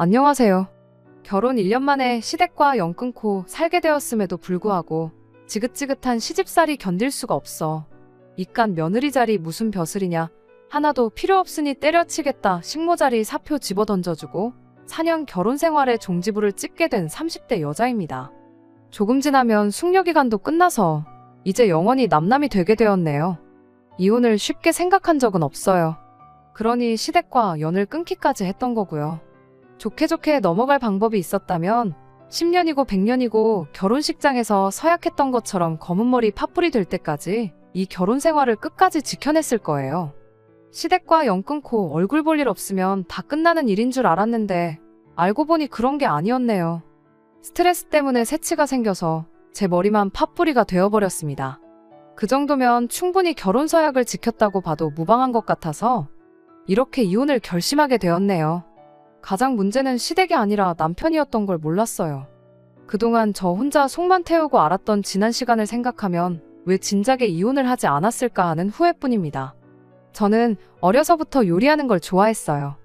안녕하세요. 결혼 1년 만에 시댁과 연 끊고 살게 되었음에도 불구하고 지긋지긋한 시집살이 견딜 수가 없어. 이깟 며느리 자리 무슨 벼슬이냐. 하나도 필요 없으니 때려치겠다 식모자리 사표 집어던져주고 4년 결혼 생활에 종지부를 찍게 된 30대 여자입니다. 조금 지나면 숙려기간도 끝나서 이제 영원히 남남이 되게 되었네요. 이혼을 쉽게 생각한 적은 없어요. 그러니 시댁과 연을 끊기까지 했던 거고요. 좋게 좋게 넘어갈 방법이 있었다면 10년이고 100년이고 결혼식장에서 서약했던 것처럼 검은 머리 팥불이 될 때까지 이 결혼 생활을 끝까지 지켜냈을 거예요. 시댁과 연 끊고 얼굴 볼 일 없으면 다 끝나는 일인 줄 알았는데 알고 보니 그런 게 아니었네요. 스트레스 때문에 새치가 생겨서 제 머리만 팥뿌리가 되어버렸습니다. 그 정도면 충분히 결혼 서약을 지켰다고 봐도 무방한 것 같아서 이렇게 이혼을 결심하게 되었네요. 가장 문제는 시댁이 아니라 남편이었던 걸 몰랐어요. 그동안 저 혼자 속만 태우고 알았던 지난 시간을 생각하면 왜 진작에 이혼을 하지 않았을까 하는 후회뿐입니다. 저는 어려서부터 요리하는 걸 좋아했어요.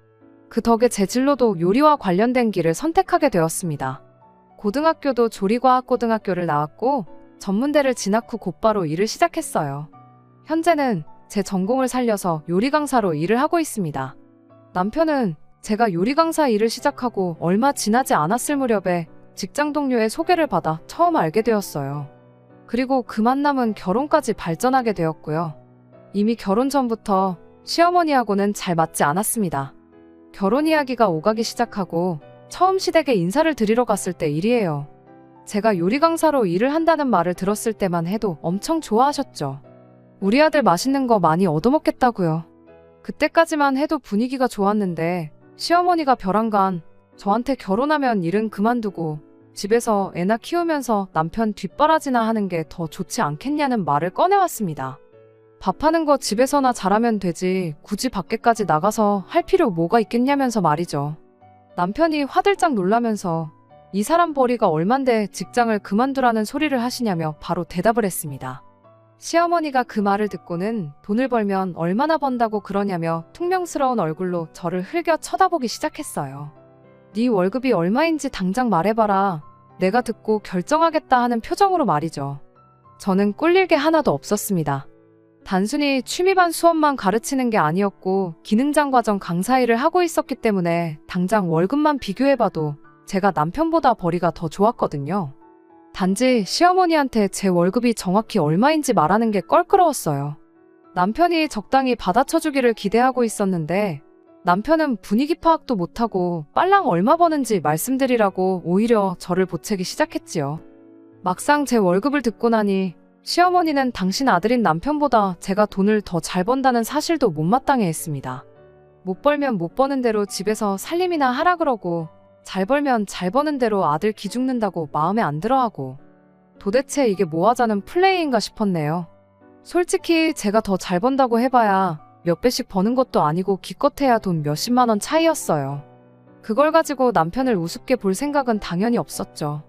그 덕에 제 진로도 요리와 관련된 길을 선택하게 되었습니다. 고등학교도 조리과학고등학교를 나왔고 전문대를 진학 후 곧바로 일을 시작했어요. 현재는 제 전공을 살려서 요리 강사로 일을 하고 있습니다. 남편은 제가 요리 강사 일을 시작하고 얼마 지나지 않았을 무렵에 직장 동료의 소개를 받아 처음 알게 되었어요. 그리고 그 만남은 결혼까지 발전하게 되었고요. 이미 결혼 전부터 시어머니하고는 잘 맞지 않았습니다. 결혼 이야기가 오가기 시작하고 처음 시댁에 인사를 드리러 갔을 때 일이에요. 제가 요리 강사로 일을 한다는 말을 들었을 때만 해도 엄청 좋아하셨죠. 우리 아들 맛있는 거 많이 얻어먹겠다고요. 그때까지만 해도 분위기가 좋았는데 시어머니가 벼랑간 저한테 결혼하면 일은 그만두고 집에서 애나 키우면서 남편 뒷바라지나 하는 게 더 좋지 않겠냐는 말을 꺼내왔습니다. 밥하는 거 집에서나 잘하면 되지 굳이 밖에까지 나가서 할 필요 뭐가 있겠냐면서 말이죠. 남편이 화들짝 놀라면서 이 사람 벌이가 얼만데 직장을 그만두라는 소리를 하시냐며 바로 대답을 했습니다. 시어머니가 그 말을 듣고는 돈을 벌면 얼마나 번다고 그러냐며 퉁명스러운 얼굴로 저를 흘겨 쳐다보기 시작했어요. 네 월급이 얼마인지 당장 말해봐라. 내가 듣고 결정하겠다 하는 표정으로 말이죠. 저는 꿀릴 게 하나도 없었습니다. 단순히 취미반 수업만 가르치는 게 아니었고 기능장 과정 강사 일을 하고 있었기 때문에 당장 월급만 비교해봐도 제가 남편보다 벌이가 더 좋았거든요. 단지 시어머니한테 제 월급이 정확히 얼마인지 말하는 게 껄끄러웠어요. 남편이 적당히 받아쳐주기를 기대하고 있었는데 남편은 분위기 파악도 못하고 빨랑 얼마 버는지 말씀드리라고 오히려 저를 보채기 시작했지요. 막상 제 월급을 듣고 나니 시어머니는 당신 아들인 남편보다 제가 돈을 더 잘 번다는 사실도 못마땅해 했습니다. 못 벌면 못 버는 대로 집에서 살림이나 하라 그러고 잘 벌면 잘 버는 대로 아들 기죽는다고 마음에 안 들어하고 도대체 이게 뭐 하자는 플레이인가 싶었네요. 솔직히 제가 더 잘 번다고 해봐야 몇 배씩 버는 것도 아니고 기껏해야 돈 몇십만 원 차이였어요. 그걸 가지고 남편을 우습게 볼 생각은 당연히 없었죠.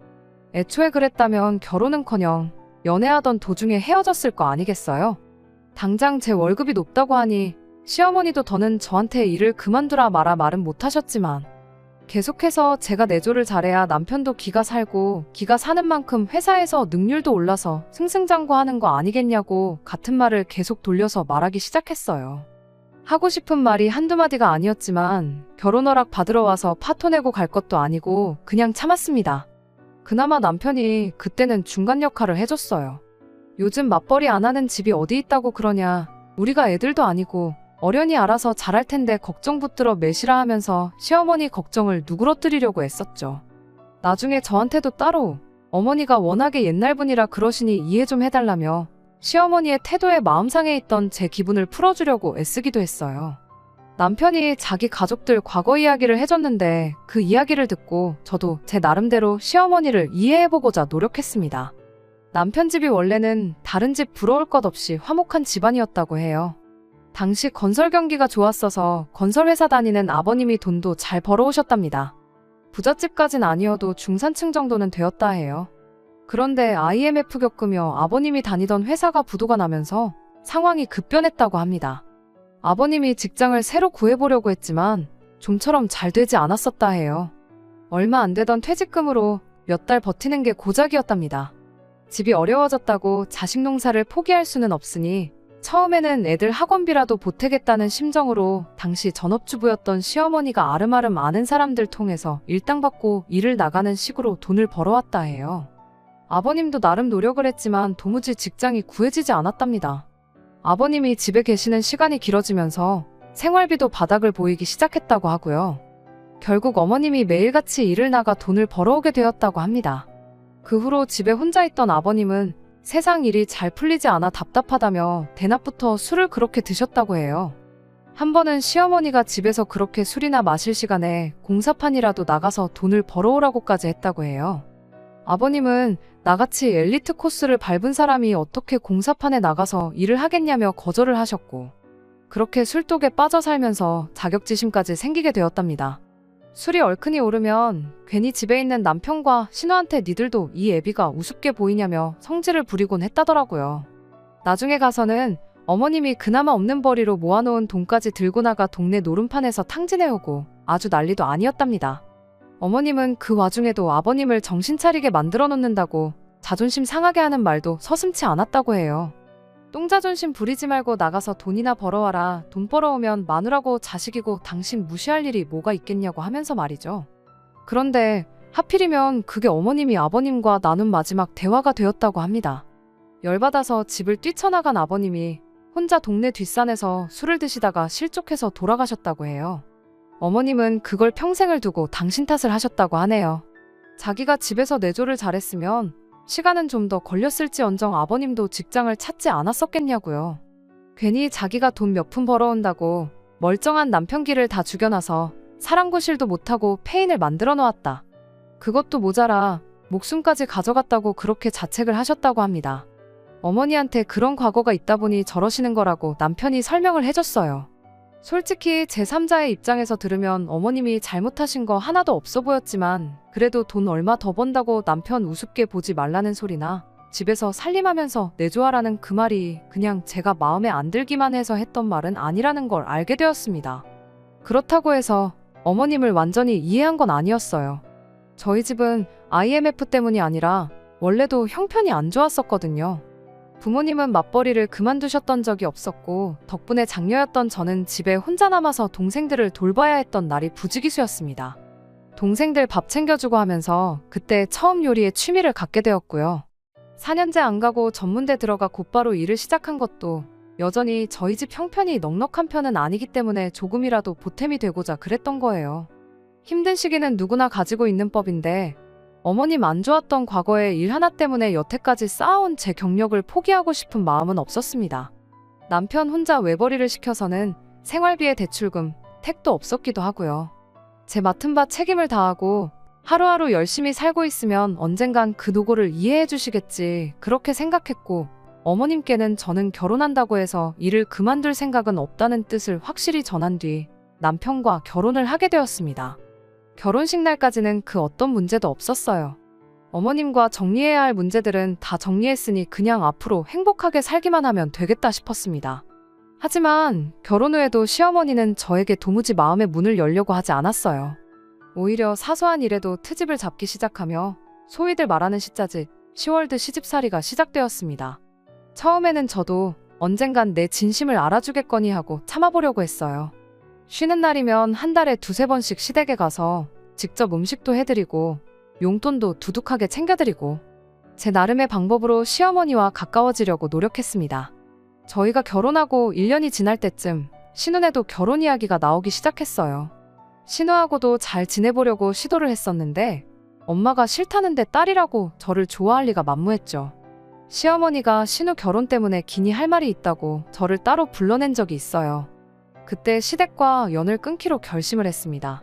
애초에 그랬다면 결혼은커녕 연애하던 도중에 헤어졌을 거 아니겠어요? 당장 제 월급이 높다고 하니 시어머니도 더는 저한테 일을 그만두라 마라 말은 못하셨지만 계속해서 제가 내조를 잘해야 남편도 기가 살고 기가 사는 만큼 회사에서 능률도 올라서 승승장구하는 거 아니겠냐고 같은 말을 계속 돌려서 말하기 시작했어요. 하고 싶은 말이 한두 마디가 아니었지만 결혼 허락 받으러 와서 파토 내고 갈 것도 아니고 그냥 참았습니다. 그나마 남편이 그때는 중간 역할을 해줬어요. 요즘 맞벌이 안 하는 집이 어디 있다고 그러냐. 우리가 애들도 아니고 어련히 알아서 잘할 텐데 걱정 붙들어 매시라 하면서 시어머니 걱정을 누그러뜨리려고 애썼죠. 나중에 저한테도 따로 어머니가 워낙에 옛날 분이라 그러시니 이해 좀 해달라며 시어머니의 태도에 마음상에 있던 제 기분을 풀어주려고 애쓰기도 했어요. 남편이 자기 가족들 과거 이야기를 해줬는데 그 이야기를 듣고 저도 제 나름대로 시어머니를 이해해보고자 노력했습니다. 남편 집이 원래는 다른 집 부러울 것 없이 화목한 집안이었다고 해요. 당시 건설 경기가 좋았어서 건설회사 다니는 아버님이 돈도 잘 벌어오셨답니다. 부잣집까진 아니어도 중산층 정도는 되었다 해요. 그런데 IMF 겪으며 아버님이 다니던 회사가 부도가 나면서 상황이 급변했다고 합니다. 아버님이 직장을 새로 구해보려고 했지만 좀처럼 잘 되지 않았었다 해요. 얼마 안 되던 퇴직금으로 몇 달 버티는 게 고작이었답니다. 집이 어려워졌다고 자식 농사를 포기할 수는 없으니 처음에는 애들 학원비라도 보태겠다는 심정으로 당시 전업주부였던 시어머니가 아름아름 아는 사람들 통해서 일당 받고 일을 나가는 식으로 돈을 벌어왔다 해요. 아버님도 나름 노력을 했지만 도무지 직장이 구해지지 않았답니다. 아버님이 집에 계시는 시간이 길어지면서 생활비도 바닥을 보이기 시작했다고 하고요. 결국 어머님이 매일같이 일을 나가 돈을 벌어오게 되었다고 합니다. 그 후로 집에 혼자 있던 아버님은 세상 일이 잘 풀리지 않아 답답하다며 대낮부터 술을 그렇게 드셨다고 해요. 한 번은 시어머니가 집에서 그렇게 술이나 마실 시간에 공사판이라도 나가서 돈을 벌어오라고까지 했다고 해요. 아버님은 나같이 엘리트 코스를 밟은 사람이 어떻게 공사판에 나가서 일을 하겠냐며 거절을 하셨고, 그렇게 술독에 빠져 살면서 자격지심까지 생기게 되었답니다. 술이 얼큰이 오르면 괜히 집에 있는 남편과 신우한테 니들도 이 애비가 우습게 보이냐며 성질을 부리곤 했다더라고요. 나중에 가서는 어머님이 그나마 없는 벌이로 모아놓은 돈까지 들고 나가 동네 노름판에서 탕진해오고 아주 난리도 아니었답니다. 어머님은 그 와중에도 아버님을 정신 차리게 만들어 놓는다고 자존심 상하게 하는 말도 서슴지 않았다고 해요. 똥자존심 부리지 말고 나가서 돈이나 벌어와라. 돈 벌어오면 마누라고 자식이고 당신 무시할 일이 뭐가 있겠냐고 하면서 말이죠. 그런데 하필이면 그게 어머님이 아버님과 나눈 마지막 대화가 되었다고 합니다. 열받아서 집을 뛰쳐나간 아버님이 혼자 동네 뒷산에서 술을 드시다가 실족해서 돌아가셨다고 해요. 어머님은 그걸 평생을 두고 당신 탓을 하셨다고 하네요. 자기가 집에서 내조를 잘했으면 시간은 좀 더 걸렸을지언정 아버님도 직장을 찾지 않았었겠냐고요. 괜히 자기가 돈 몇 푼 벌어온다고 멀쩡한 남편 길을 다 죽여놔서 사랑구실도 못하고 폐인을 만들어 놓았다. 그것도 모자라 목숨까지 가져갔다고 그렇게 자책을 하셨다고 합니다. 어머니한테 그런 과거가 있다 보니 저러시는 거라고 남편이 설명을 해줬어요. 솔직히 제3자의 입장에서 들으면 어머님이 잘못하신 거 하나도 없어 보였지만 그래도 돈 얼마 더 번다고 남편 우습게 보지 말라는 소리나 집에서 살림하면서 내조하라는 그 말이 그냥 제가 마음에 안 들기만 해서 했던 말은 아니라는 걸 알게 되었습니다. 그렇다고 해서 어머님을 완전히 이해한 건 아니었어요. 저희 집은 IMF 때문이 아니라 원래도 형편이 안 좋았었거든요. 부모님은 맞벌이를 그만두셨던 적이 없었고 덕분에 장녀였던 저는 집에 혼자 남아서 동생들을 돌봐야 했던 날이 부지기수였습니다. 동생들 밥 챙겨주고 하면서 그때 처음 요리에 취미를 갖게 되었고요. 4년째 안 가고 전문대 들어가 곧바로 일을 시작한 것도 여전히 저희 집 형편이 넉넉한 편은 아니기 때문에 조금이라도 보탬이 되고자 그랬던 거예요. 힘든 시기는 누구나 가지고 있는 법인데 어머님 안 좋았던 과거의 일 하나 때문에 여태까지 쌓아온 제 경력을 포기하고 싶은 마음은 없었습니다. 남편 혼자 외벌이를 시켜서는 생활비에 대출금, 택도 없었기도 하고요. 제 맡은 바 책임을 다하고 하루하루 열심히 살고 있으면 언젠간 그 노고를 이해해 주시겠지 그렇게 생각했고 어머님께는 저는 결혼한다고 해서 일을 그만둘 생각은 없다는 뜻을 확실히 전한 뒤 남편과 결혼을 하게 되었습니다. 결혼식 날까지는 그 어떤 문제도 없었어요. 어머님과 정리해야 할 문제들은 다 정리했으니 그냥 앞으로 행복하게 살기만 하면 되겠다 싶었습니다. 하지만 결혼 후에도 시어머니는 저에게 도무지 마음의 문을 열려고 하지 않았어요. 오히려 사소한 일에도 트집을 잡기 시작하며 소위들 말하는 시자짓, 10월드 시집살이가 시작되었습니다. 처음에는 저도 언젠간 내 진심을 알아주겠거니 하고 참아보려고 했어요. 쉬는 날이면 한 달에 2~3번씩 시댁에 가서 직접 음식도 해드리고 용돈도 두둑하게 챙겨드리고 제 나름의 방법으로 시어머니와 가까워지려고 노력했습니다. 저희가 결혼하고 1년이 지날 때쯤 신우네도 결혼 이야기가 나오기 시작했어요. 신우하고도 잘 지내보려고 시도를 했었는데 엄마가 싫다는데 딸이라고 저를 좋아할 리가 만무했죠. 시어머니가 신우 결혼 때문에 기니 할 말이 있다고 저를 따로 불러낸 적이 있어요. 그때 시댁과 연을 끊기로 결심을 했습니다.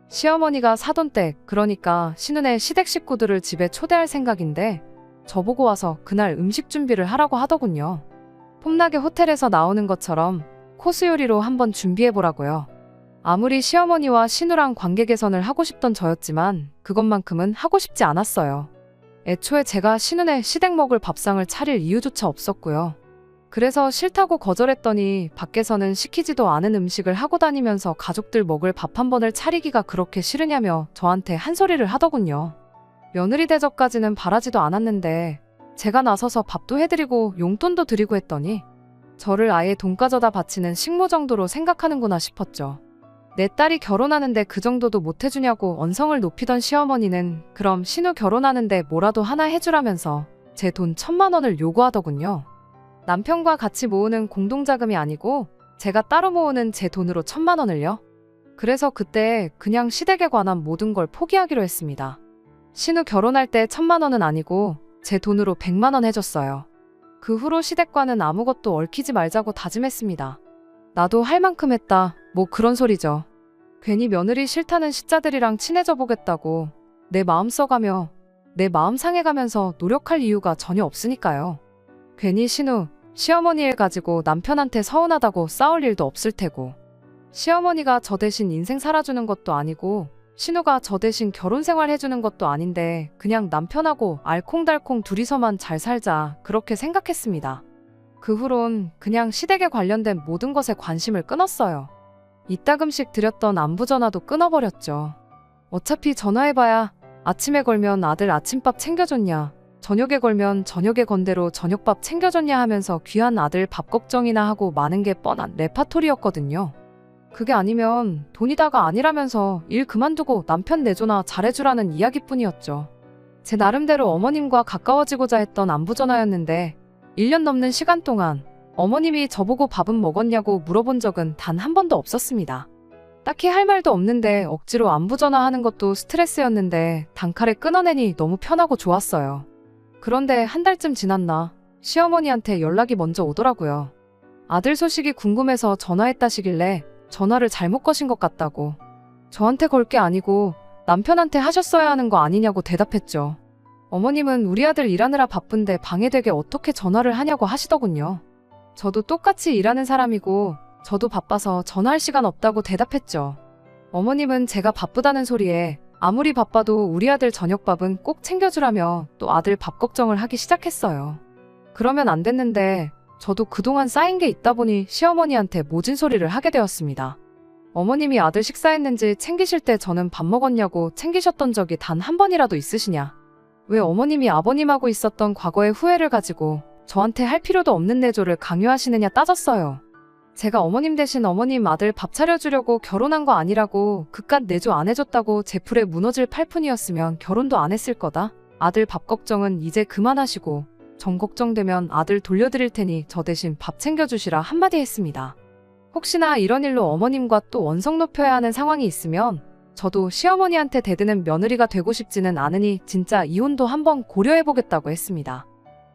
시어머니가 사돈 댁, 그러니까 신우네 시댁 식구들을 집에 초대할 생각인데 저보고 와서 그날 음식 준비를 하라고 하더군요. 폼나게 호텔에서 나오는 것처럼 코스 요리로 한번 준비해보라고요. 아무리 시어머니와 신우랑 관계 개선을 하고 싶던 저였지만 그것만큼은 하고 싶지 않았어요. 애초에 제가 신우네 시댁 먹을 밥상을 차릴 이유조차 없었고요. 그래서 싫다고 거절했더니 밖에서는 시키지도 않은 음식을 하고 다니면서 가족들 먹을 밥 한 번을 차리기가 그렇게 싫으냐며 저한테 한 소리를 하더군요. 며느리 대접까지는 바라지도 않았는데 제가 나서서 밥도 해드리고 용돈도 드리고 했더니 저를 아예 돈 가져다 바치는 식모 정도로 생각하는구나 싶었죠. 내 딸이 결혼하는데 그 정도도 못 해주냐고 언성을 높이던 시어머니는 그럼 신우 결혼하는데 뭐라도 하나 해주라면서 제 돈 1,000만 원을 요구하더군요. 남편과 같이 모으는 공동자금이 아니고 제가 따로 모으는 제 돈으로 1,000만 원을요. 그래서 그때 그냥 시댁에 관한 모든 걸 포기하기로 했습니다. 신우 결혼할 때 1,000만 원은 아니고 제 돈으로 100만 원 해줬어요. 그 후로 시댁과는 아무것도 얽히지 말자고 다짐했습니다. 나도 할 만큼 했다. 뭐 그런 소리죠. 괜히 며느리 싫다는 시자들이랑 친해져 보겠다고 내 마음 써가며 내 마음 상해가면서 노력할 이유가 전혀 없으니까요. 괜히 신우, 시어머니 일 가지고 남편한테 서운하다고 싸울 일도 없을 테고 시어머니가 저 대신 인생 살아주는 것도 아니고 신우가 저 대신 결혼 생활 해주는 것도 아닌데 그냥 남편하고 알콩달콩 둘이서만 잘 살자 그렇게 생각했습니다. 그 후론 그냥 시댁에 관련된 모든 것에 관심을 끊었어요. 이따금씩 드렸던 안부 전화도 끊어버렸죠. 어차피 전화해봐야 아침에 걸면 아들 아침밥 챙겨줬냐, 저녁에 걸면 저녁에 건대로 저녁밥 챙겨줬냐 하면서 귀한 아들 밥 걱정이나 하고 마는 게 뻔한 레파토리였거든요. 그게 아니면 돈이다가 아니라면서 일 그만두고 남편 내조나 잘해주라는 이야기뿐이었죠. 제 나름대로 어머님과 가까워지고자 했던 안부 전화였는데 1년 넘는 시간 동안 어머님이 저보고 밥은 먹었냐고 물어본 적은 단 한 번도 없었습니다. 딱히 할 말도 없는데 억지로 안부 전화하는 것도 스트레스였는데 단칼에 끊어내니 너무 편하고 좋았어요. 그런데 한 달쯤 지났나 시어머니한테 연락이 먼저 오더라고요. 아들 소식이 궁금해서 전화했다시길래 전화를 잘못 거신 것 같다고. 저한테 걸 게 아니고 남편한테 하셨어야 하는 거 아니냐고 대답했죠. 어머님은 우리 아들 일하느라 바쁜데 방해되게 어떻게 전화를 하냐고 하시더군요. 저도 똑같이 일하는 사람이고 저도 바빠서 전화할 시간 없다고 대답했죠. 어머님은 제가 바쁘다는 소리에 아무리 바빠도 우리 아들 저녁밥은 꼭 챙겨주라며 또 아들 밥 걱정을 하기 시작했어요. 그러면 안 됐는데 저도 그동안 쌓인 게 있다 보니 시어머니한테 모진 소리를 하게 되었습니다. 어머님이 아들 식사했는지 챙기실 때 저는 밥 먹었냐고 챙기셨던 적이 단 한 번이라도 있으시냐? 왜 어머님이 아버님하고 있었던 과거의 후회를 가지고 저한테 할 필요도 없는 내조를 강요하시느냐 따졌어요. 제가 어머님 대신 어머님 아들 밥 차려주려고 결혼한 거 아니라고 그깟 내조 안 해줬다고 제 풀에 무너질 팔푼이었으면 결혼도 안 했을 거다. 아들 밥 걱정은 이제 그만하시고 정 걱정되면 아들 돌려드릴 테니 저 대신 밥 챙겨주시라 한마디 했습니다. 혹시나 이런 일로 어머님과 또 원성 높여야 하는 상황이 있으면 저도 시어머니한테 대드는 며느리가 되고 싶지는 않으니 진짜 이혼도 한번 고려해보겠다고 했습니다.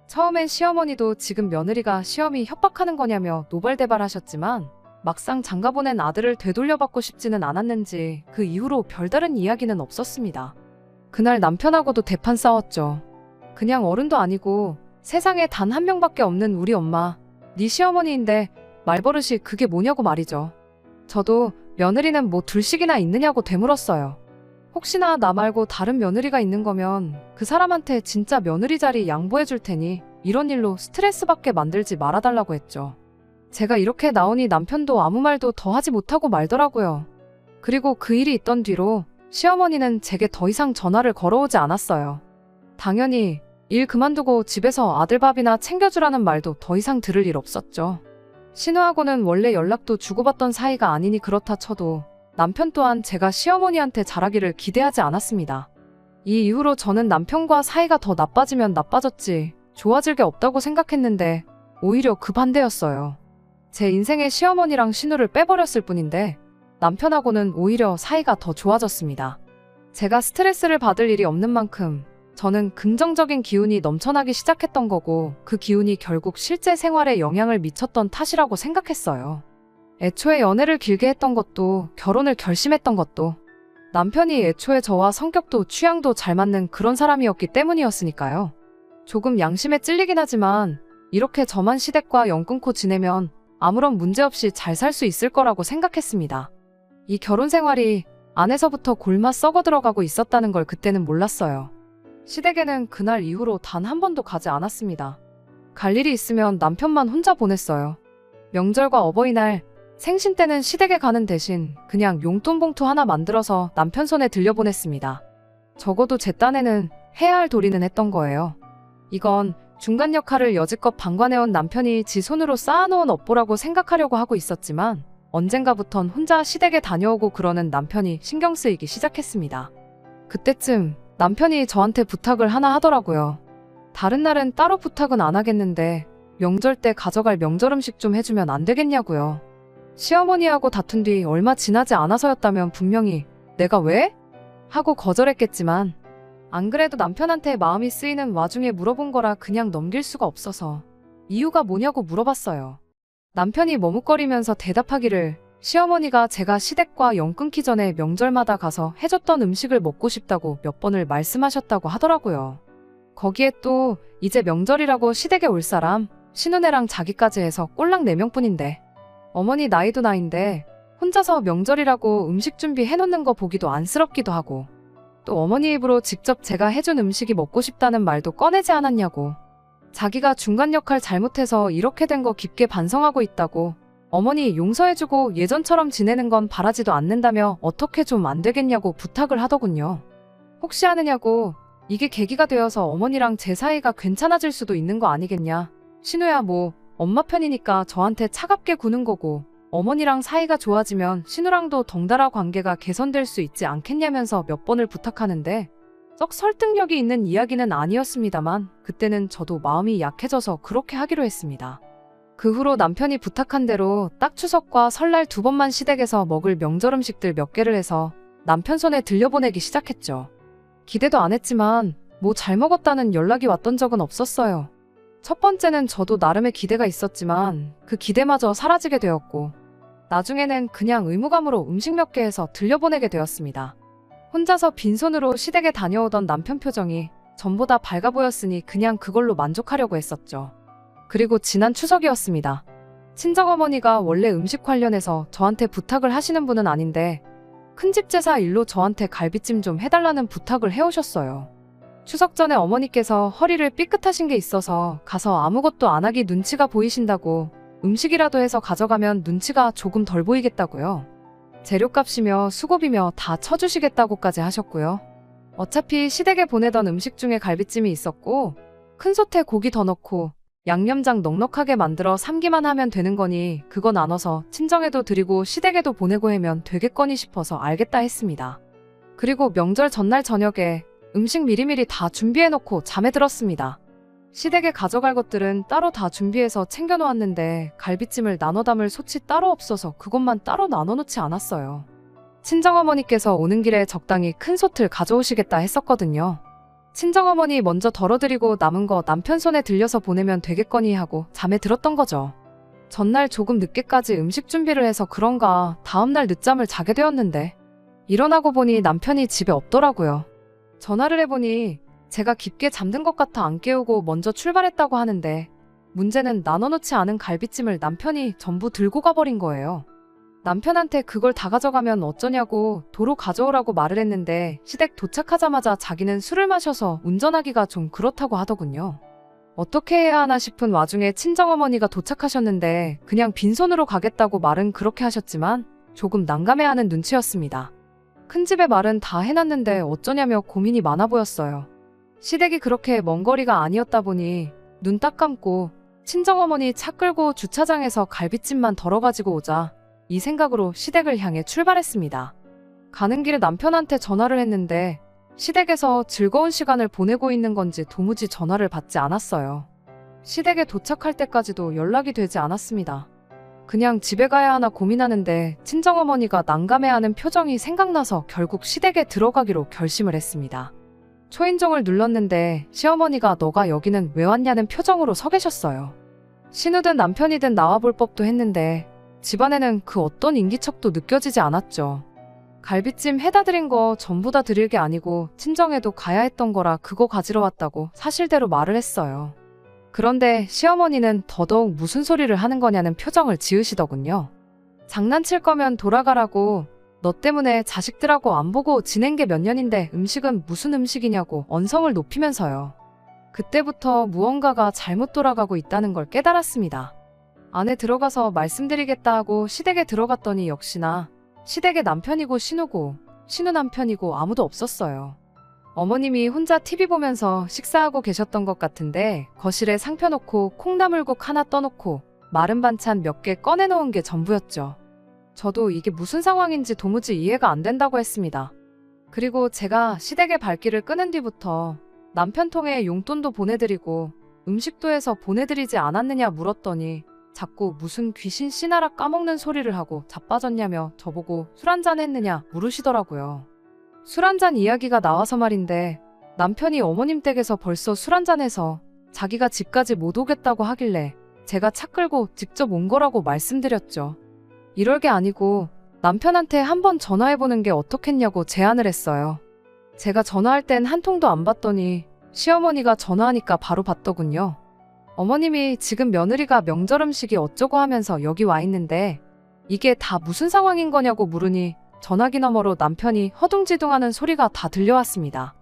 처음엔 시어머니도 지금 며느리가 시험이 협박하는 거냐며 노발대발하셨지만 막상 장가보낸 아들을 되돌려받고 싶지는 않았는지 그 이후로 별다른 이야기는 없었습니다. 그날 남편하고도 대판 싸웠죠. 그냥 어른도 아니고 세상에 단 한 명밖에 없는 우리 엄마, 네 시어머니인데 말버릇이 그게 뭐냐고 말이죠. 저도 며느리는 뭐 둘씩이나 있느냐고 되물었어요. 혹시나 나 말고 다른 며느리가 있는 거면 그 사람한테 진짜 며느리 자리 양보해 줄 테니 이런 일로 스트레스 받게 만들지 말아달라고 했죠. 제가 이렇게 나오니 남편도 아무 말도 더 하지 못하고 말더라고요. 그리고 그 일이 있던 뒤로 시어머니는 제게 더 이상 전화를 걸어오지 않았어요. 당연히 일 그만두고 집에서 아들 밥이나 챙겨주라는 말도 더 이상 들을 일 없었죠. 신우하고는 원래 연락도 주고받던 사이가 아니니 그렇다 쳐도 남편 또한 제가 시어머니한테 잘하기를 기대하지 않았습니다. 이 이후로 저는 남편과 사이가 더 나빠지면 나빠졌지 좋아질 게 없다고 생각했는데 오히려 그 반대였어요. 제 인생에 시어머니랑 신우를 빼버렸을 뿐인데 남편하고는 오히려 사이가 더 좋아졌습니다. 제가 스트레스를 받을 일이 없는 만큼 저는 긍정적인 기운이 넘쳐나기 시작했던 거고 그 기운이 결국 실제 생활에 영향을 미쳤던 탓이라고 생각했어요. 애초에 연애를 길게 했던 것도 결혼을 결심했던 것도 남편이 애초에 저와 성격도 취향도 잘 맞는 그런 사람이었기 때문이었으니까요. 조금 양심에 찔리긴 하지만 이렇게 저만 시댁과 연 끊고 지내면 아무런 문제 없이 잘 살 수 있을 거라고 생각했습니다. 이 결혼 생활이 안에서부터 골마 썩어 들어가고 있었다는 걸 그때는 몰랐어요. 시댁에는 그날 이후로 단 한 번도 가지 않았습니다. 갈 일이 있으면 남편만 혼자 보냈어요. 명절과 어버이날, 생신 때는 시댁에 가는 대신 그냥 용돈 봉투 하나 만들어서 남편 손에 들려보냈습니다. 적어도 제 딴에는 해야 할 도리는 했던 거예요. 이건 중간 역할을 여지껏 방관해온 남편이 지 손으로 쌓아놓은 업보라고 생각하려고 하고 있었지만 언젠가부턴 혼자 시댁에 다녀오고 그러는 남편이 신경 쓰이기 시작했습니다. 그때쯤 남편이 저한테 부탁을 하나 하더라고요. 다른 날은 따로 부탁은 안 하겠는데 명절 때 가져갈 명절 음식 좀 해주면 안 되겠냐고요. 시어머니하고 다툰 뒤 얼마 지나지 않아서였다면 분명히 내가 왜? 하고 거절했겠지만 안 그래도 남편한테 마음이 쓰이는 와중에 물어본 거라 그냥 넘길 수가 없어서 이유가 뭐냐고 물어봤어요. 남편이 머뭇거리면서 대답하기를 시어머니가 제가 시댁과 연 끊기 전에 명절마다 가서 해줬던 음식을 먹고 싶다고 몇 번을 말씀하셨다고 하더라고요. 거기에 또 이제 명절이라고 시댁에 올 사람 신우네랑 자기까지 해서 꼴랑 4명뿐인데 어머니 나이도 나인데 혼자서 명절이라고 음식 준비해놓는 거 보기도 안쓰럽기도 하고 또 어머니 입으로 직접 제가 해준 음식이 먹고 싶다는 말도 꺼내지 않았냐고 자기가 중간 역할 잘못해서 이렇게 된 거 깊게 반성하고 있다고 어머니 용서해주고 예전처럼 지내는 건 바라지도 않는다며 어떻게 좀 안 되겠냐고 부탁을 하더군요. 혹시 아느냐고 이게 계기가 되어서 어머니랑 제 사이가 괜찮아질 수도 있는 거 아니겠냐. 신우야 뭐 엄마 편이니까 저한테 차갑게 구는 거고 어머니랑 사이가 좋아지면 신우랑도 덩달아 관계가 개선될 수 있지 않겠냐면서 몇 번을 부탁하는데 썩 설득력이 있는 이야기는 아니었습니다만 그때는 저도 마음이 약해져서 그렇게 하기로 했습니다. 그 후로 남편이 부탁한 대로 딱 추석과 설날 2번만 시댁에서 먹을 명절 음식들 몇 개를 해서 남편 손에 들려보내기 시작했죠. 기대도 안 했지만 뭐 잘 먹었다는 연락이 왔던 적은 없었어요. 첫 번째는 저도 나름의 기대가 있었지만 그 기대마저 사라지게 되었고 나중에는 그냥 의무감으로 음식 몇 개 해서 들려보내게 되었습니다. 혼자서 빈손으로 시댁에 다녀오던 남편 표정이 전보다 밝아 보였으니 그냥 그걸로 만족하려고 했었죠. 그리고 지난 추석이었습니다. 친정어머니가 원래 음식 관련해서 저한테 부탁을 하시는 분은 아닌데 큰집 제사 일로 저한테 갈비찜 좀 해달라는 부탁을 해오셨어요. 추석 전에 어머니께서 허리를 삐끗하신 게 있어서 가서 아무것도 안 하기 눈치가 보이신다고 음식이라도 해서 가져가면 눈치가 조금 덜 보이겠다고요. 재료값이며 수고비며 다 쳐주시겠다고까지 하셨고요. 어차피 시댁에 보내던 음식 중에 갈비찜이 있었고 큰 솥에 고기 더 넣고 양념장 넉넉하게 만들어 삶기만 하면 되는 거니 그거 나눠서 친정에도 드리고 시댁에도 보내고 하면 되겠거니 싶어서 알겠다 했습니다. 그리고 명절 전날 저녁에 음식 미리미리 다 준비해놓고 잠에 들었습니다. 시댁에 가져갈 것들은 따로 다 준비해서 챙겨놓았는데 갈비찜을 나눠 담을 솥이 따로 없어서 그것만 따로 나눠놓지 않았어요. 친정어머니께서 오는 길에 적당히 큰 솥을 가져오시겠다 했었거든요. 친정어머니 먼저 덜어드리고 남은 거 남편 손에 들려서 보내면 되겠거니 하고 잠에 들었던 거죠. 전날 조금 늦게까지 음식 준비를 해서 그런가 다음날 늦잠을 자게 되었는데 일어나고 보니 남편이 집에 없더라고요. 전화를 해보니 제가 깊게 잠든 것 같아 안 깨우고 먼저 출발했다고 하는데 문제는 나눠놓지 않은 갈비찜을 남편이 전부 들고 가버린 거예요. 남편한테 그걸 다 가져가면 어쩌냐고 도로 가져오라고 말을 했는데 시댁 도착하자마자 자기는 술을 마셔서 운전하기가 좀 그렇다고 하더군요. 어떻게 해야 하나 싶은 와중에 친정어머니가 도착하셨는데 그냥 빈손으로 가겠다고 말은 그렇게 하셨지만 조금 난감해하는 눈치였습니다. 큰집의 말은 다 해놨는데 어쩌냐며 고민이 많아 보였어요. 시댁이 그렇게 먼 거리가 아니었다 보니 눈 딱 감고 친정어머니 차 끌고 주차장에서 갈비찜만 덜어가지고 오자 이 생각으로 시댁을 향해 출발했습니다. 가는 길에 남편한테 전화를 했는데 시댁에서 즐거운 시간을 보내고 있는 건지 도무지 전화를 받지 않았어요. 시댁에 도착할 때까지도 연락이 되지 않았습니다. 그냥 집에 가야 하나 고민하는데 친정어머니가 난감해하는 표정이 생각나서 결국 시댁에 들어가기로 결심을 했습니다. 초인종을 눌렀는데 시어머니가 너가 여기는 왜 왔냐는 표정으로 서 계셨어요. 신우든 남편이든 나와볼 법도 했는데 집안에는 그 어떤 인기척도 느껴지지 않았죠. 갈비찜 해다 드린 거 전부 다 드릴 게 아니고 친정에도 가야 했던 거라 그거 가지러 왔다고 사실대로 말을 했어요. 그런데 시어머니는 더더욱 무슨 소리를 하는 거냐는 표정을 지으시더군요. 장난칠 거면 돌아가라고 너 때문에 자식들하고 안 보고 지낸 게 몇 년인데 음식은 무슨 음식이냐고 언성을 높이면서요. 그때부터 무언가가 잘못 돌아가고 있다는 걸 깨달았습니다. 안에 들어가서 말씀드리겠다 하고 시댁에 들어갔더니 역시나 시댁의 남편이고 신우고 신우 남편이고 아무도 없었어요. 어머님이 혼자 TV 보면서 식사하고 계셨던 것 같은데 거실에 상 펴놓고 콩나물국 하나 떠놓고 마른 반찬 몇 개 꺼내놓은 게 전부였죠. 저도 이게 무슨 상황인지 도무지 이해가 안 된다고 했습니다. 그리고 제가 시댁의 발길을 끄는 뒤부터 남편 통에 용돈도 보내드리고 음식도 해서 보내드리지 않았느냐 물었더니 자꾸 무슨 귀신 씨나라 까먹는 소리를 하고 자빠졌냐며 저보고 술 한잔 했느냐 물으시더라고요. 술 한잔 이야기가 나와서 말인데 남편이 어머님 댁에서 벌써 술 한잔해서 자기가 집까지 못 오겠다고 하길래 제가 차 끌고 직접 온 거라고 말씀드렸죠. 이럴 게 아니고 남편한테 한번 전화해보는 게 어떻겠냐고 제안을 했어요. 제가 전화할 땐 한 통도 안 받더니 시어머니가 전화하니까 바로 받더군요. 어머님이 지금 며느리가 명절 음식이 어쩌고 하면서 여기 와 있는데 이게 다 무슨 상황인 거냐고 물으니 전화기 너머로 남편이 허둥지둥하는 소리가 다 들려왔습니다.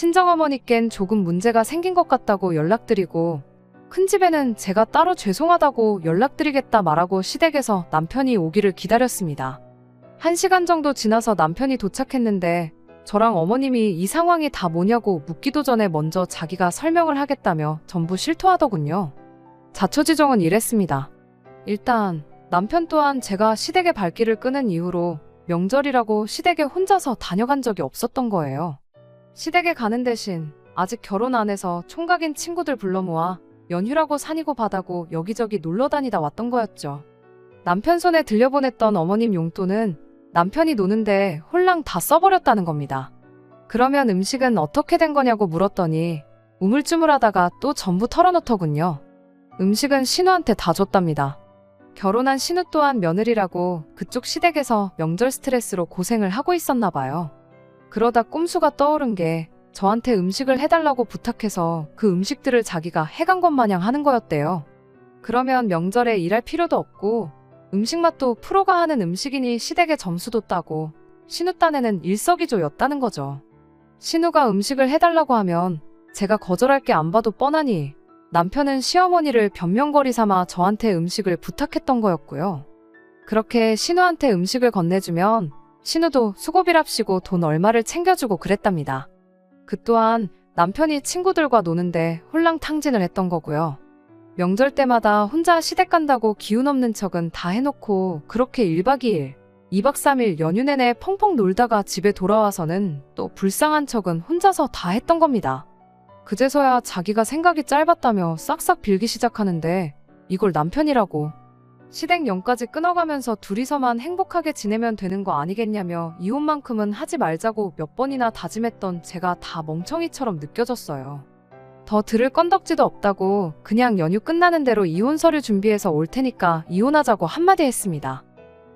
친정어머니껜 조금 문제가 생긴 것 같다고 연락드리고 큰 집에는 제가 따로 죄송하다고 연락드리겠다 말하고 시댁에서 남편이 오기를 기다렸습니다. 1시간 정도 지나서 남편이 도착했는데 저랑 어머님이 이 상황이 다 뭐냐고 묻기도 전에 먼저 자기가 설명을 하겠다며 전부 실토하더군요. 자초지종은 이랬습니다. 일단 남편 또한 제가 시댁의 발길을 끄는 이후로 명절이라고 시댁에 혼자서 다녀간 적이 없었던 거예요. 시댁에 가는 대신 아직 결혼 안 해서 총각인 친구들 불러 모아 연휴라고 산이고 바다고 여기저기 놀러 다니다 왔던 거였죠. 남편 손에 들려보냈던 어머님 용돈은 남편이 노는데 홀랑 다 써버렸다는 겁니다. 그러면 음식은 어떻게 된 거냐고 물었더니 우물쭈물하다가 또 전부 털어놓더군요. 음식은 신우한테 다 줬답니다. 결혼한 신우 또한 며느리라고 그쪽 시댁에서 명절 스트레스로 고생을 하고 있었나 봐요. 그러다 꼼수가 떠오른 게 저한테 음식을 해달라고 부탁해서 그 음식들을 자기가 해간 것 마냥 하는 거였대요. 그러면 명절에 일할 필요도 없고 음식 맛도 프로가 하는 음식이니 시댁에 점수도 따고 신우 딴에는 일석이조였다는 거죠. 신우가 음식을 해달라고 하면 제가 거절할 게 안 봐도 뻔하니 남편은 시어머니를 변명거리 삼아 저한테 음식을 부탁했던 거였고요. 그렇게 신우한테 음식을 건네주면 신우도 수고비랍시고 돈 얼마를 챙겨주고 그랬답니다. 그 또한 남편이 친구들과 노는데 홀랑탕진을 했던 거고요. 명절 때마다 혼자 시댁 간다고 기운 없는 척은 다 해놓고 그렇게 1박 2일, 2박 3일 연휴 내내 펑펑 놀다가 집에 돌아와서는 또 불쌍한 척은 혼자서 다 했던 겁니다. 그제서야 자기가 생각이 짧았다며 싹싹 빌기 시작하는데 이걸 남편이라고. 시댁 연까지 끊어가면서 둘이서만 행복하게 지내면 되는 거 아니겠냐며 이혼만큼은 하지 말자고 몇 번이나 다짐했던 제가 다 멍청이처럼 느껴졌어요. 더 들을 건덕지도 없다고 그냥 연휴 끝나는 대로 이혼 서류 준비해서 올 테니까 이혼하자고 한마디 했습니다.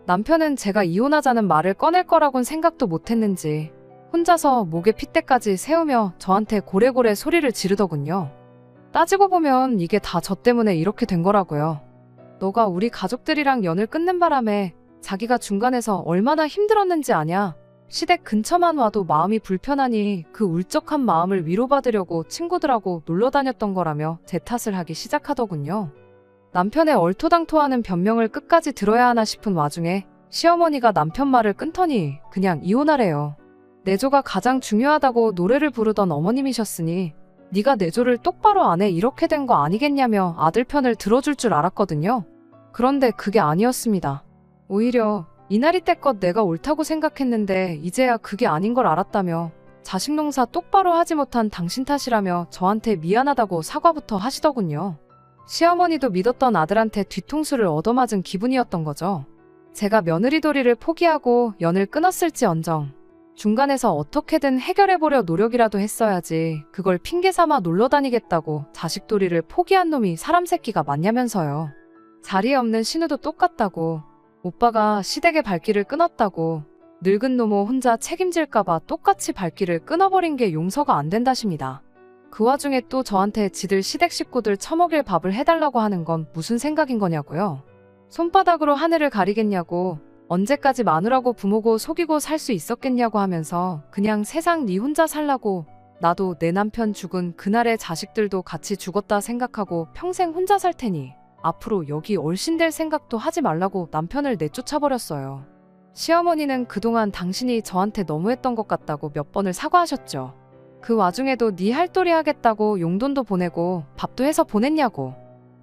남편은 제가 이혼하자는 말을 꺼낼 거라곤 생각도 못했는지 혼자서 목에 핏대까지 세우며 저한테 고래고래 소리를 지르더군요. 따지고 보면 이게 다 저 때문에 이렇게 된 거라고요. 너가 우리 가족들이랑 연을 끊는 바람에 자기가 중간에서 얼마나 힘들었는지 아냐? 시댁 근처만 와도 마음이 불편하니 그 울적한 마음을 위로받으려고 친구들하고 놀러 다녔던 거라며 제 탓을 하기 시작하더군요. 남편의 얼토당토하는 변명을 끝까지 들어야 하나 싶은 와중에 시어머니가 남편 말을 끊더니 그냥 이혼하래요. 내조가 가장 중요하다고 노래를 부르던 어머님이셨으니 네가 내조를 똑바로 안 해 이렇게 된 거 아니겠냐며 아들 편을 들어줄 줄 알았거든요. 그런데 그게 아니었습니다. 오히려 이날이 때껏 내가 옳다고 생각했는데 이제야 그게 아닌 걸 알았다며 자식 농사 똑바로 하지 못한 당신 탓이라며 저한테 미안하다고 사과부터 하시더군요. 시어머니도 믿었던 아들한테 뒤통수를 얻어맞은 기분이었던 거죠. 제가 며느리돌이를 포기하고 연을 끊었을지언정 중간에서 어떻게든 해결해보려 노력이라도 했어야지 그걸 핑계삼아 놀러다니겠다고 자식돌이를 포기한 놈이 사람 새끼가 맞냐면서요. 자리에 없는 신우도 똑같다고 오빠가 시댁의 발길을 끊었다고 늙은 노모 혼자 책임질까봐 똑같이 발길을 끊어버린 게 용서가 안 된다십니다. 그 와중에 또 저한테 지들 시댁 식구들 처먹일 밥을 해달라고 하는 건 무슨 생각인 거냐고요. 손바닥으로 하늘을 가리겠냐고 언제까지 마누라고 부모고 속이고 살 수 있었겠냐고 하면서 그냥 세상 네 혼자 살라고 나도 내 남편 죽은 그날의 자식들도 같이 죽었다 생각하고 평생 혼자 살 테니 앞으로 여기 얼씬될 생각도 하지 말라고 남편을 내쫓아버렸어요. 시어머니는 그동안 당신이 저한테 너무했던 것 같다고 몇 번을 사과하셨죠. 그 와중에도 네 할도리 하겠다고 용돈도 보내고 밥도 해서 보냈냐고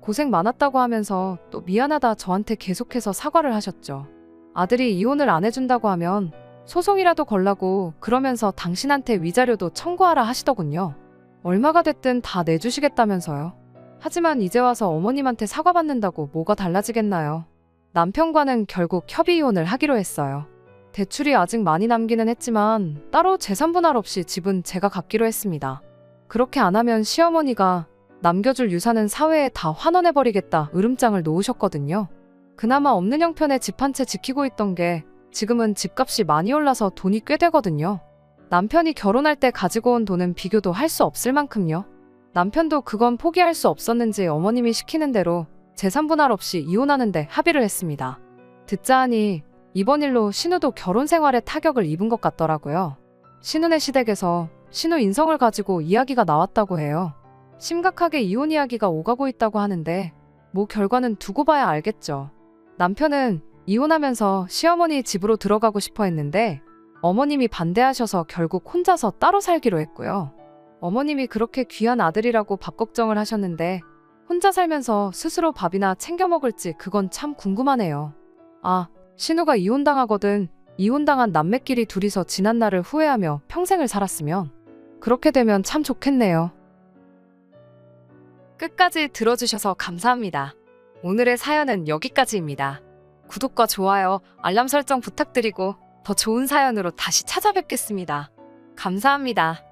고생 많았다고 하면서 또 미안하다 저한테 계속해서 사과를 하셨죠. 아들이 이혼을 안 해준다고 하면 소송이라도 걸라고 그러면서 당신한테 위자료도 청구하라 하시더군요. 얼마가 됐든 다 내주시겠다면서요. 하지만 이제 와서 어머님한테 사과받는다고 뭐가 달라지겠나요? 남편과는 결국 협의 이혼을 하기로 했어요. 대출이 아직 많이 남기는 했지만 따로 재산 분할 없이 집은 제가 갖기로 했습니다. 그렇게 안 하면 시어머니가 남겨줄 유산은 사회에 다 환원해버리겠다 으름장을 놓으셨거든요. 그나마 없는 형편에 집 한 채 지키고 있던 게 지금은 집값이 많이 올라서 돈이 꽤 되거든요. 남편이 결혼할 때 가지고 온 돈은 비교도 할 수 없을 만큼요. 남편도 그건 포기할 수 없었는지 어머님이 시키는 대로 재산 분할 없이 이혼하는데 합의를 했습니다. 듣자 하니 이번 일로 신우도 결혼 생활에 타격을 입은 것 같더라고요. 신우네 시댁에서 신우 인성을 가지고 이야기가 나왔다고 해요. 심각하게 이혼 이야기가 오가고 있다고 하는데 뭐 결과는 두고 봐야 알겠죠. 남편은 이혼하면서 시어머니 집으로 들어가고 싶어 했는데 어머님이 반대하셔서 결국 혼자서 따로 살기로 했고요. 어머님이 그렇게 귀한 아들이라고 밥 걱정을 하셨는데 혼자 살면서 스스로 밥이나 챙겨 먹을지 그건 참 궁금하네요. 아, 신우가 이혼당하거든 이혼당한 남매끼리 둘이서 지난 날을 후회하며 평생을 살았으면 그렇게 되면 참 좋겠네요. 끝까지 들어주셔서 감사합니다. 오늘의 사연은 여기까지입니다. 구독과 좋아요, 알람 설정 부탁드리고 더 좋은 사연으로 다시 찾아뵙겠습니다. 감사합니다.